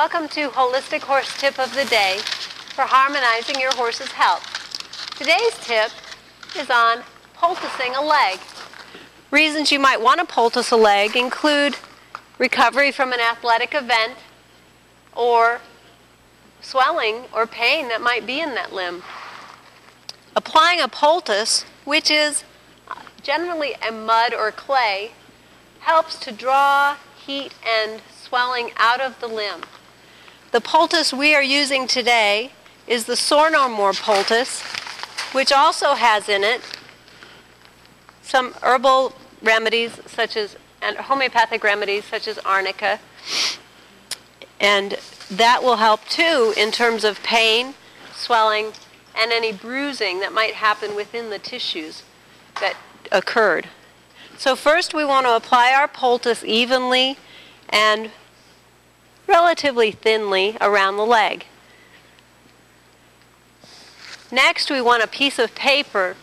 Welcome to Holistic Horse Tip of the Day for harmonizing your horse's health. Today's tip is on poulticing a leg. Reasons you might want to poultice a leg include recovery from an athletic event or swelling or pain that might be in that limb. Applying a poultice, which is generally a mud or clay, helps to draw heat and swelling out of the limb. The poultice we are using today is the Sore No More poultice, which also has in it some herbal remedies and homeopathic remedies such as arnica, and that will help too in terms of pain, swelling, and any bruising that might happen within the tissues that occurred. So first we want to apply our poultice evenly and relatively thinly around the leg. Next we want a piece of paper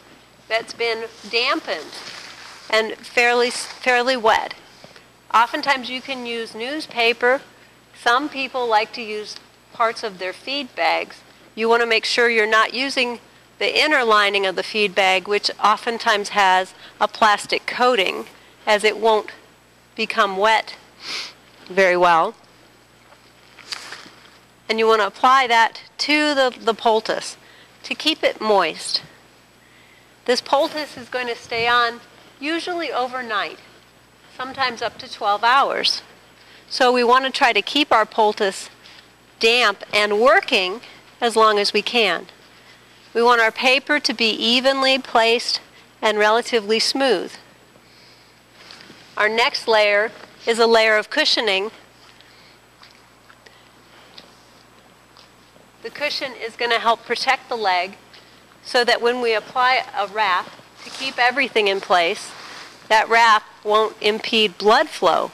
that's been dampened and fairly wet. Oftentimes you can use newspaper. Some people like to use parts of their feed bags. You want to make sure you're not using the inner lining of the feed bag, which oftentimes has a plastic coating, as it won't become wet very well. And you want to apply that to the poultice to keep it moist. This poultice is going to stay on usually overnight, sometimes up to 12 hours. So we want to try to keep our poultice damp and working as long as we can. We want our paper to be evenly placed and relatively smooth. Our next layer is a layer of cushioning. The cushion is going to help protect the leg so that when we apply a wrap to keep everything in place, that wrap won't impede blood flow.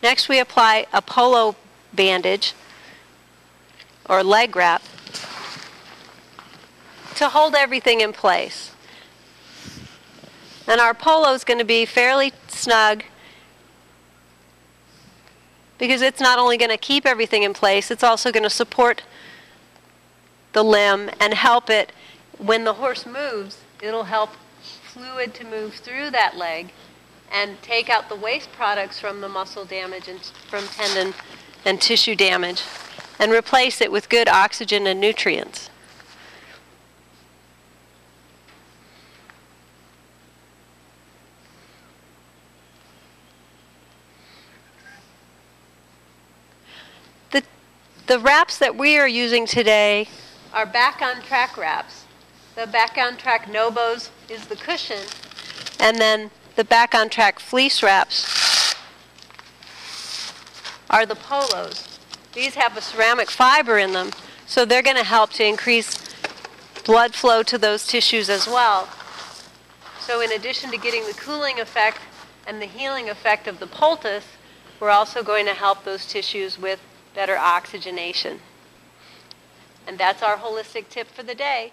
Next we apply a polo bandage or leg wrap to hold everything in place. And our polo is going to be fairly snug because it's not only going to keep everything in place, it's also going to support the limb and help it. When the horse moves, it'll help fluid to move through that leg and take out the waste products from the muscle damage and from tendon and tissue damage and replace it with good oxygen and nutrients. The wraps that we are using today are back on track wraps. The back on track Nobos is the cushion, and then the back on track fleece wraps are the polos. These have a ceramic fiber in them, so they're going to help to increase blood flow to those tissues as well. So in addition to getting the cooling effect and the healing effect of the poultice, we're also going to help those tissues with better oxygenation. And that's our holistic tip for the day.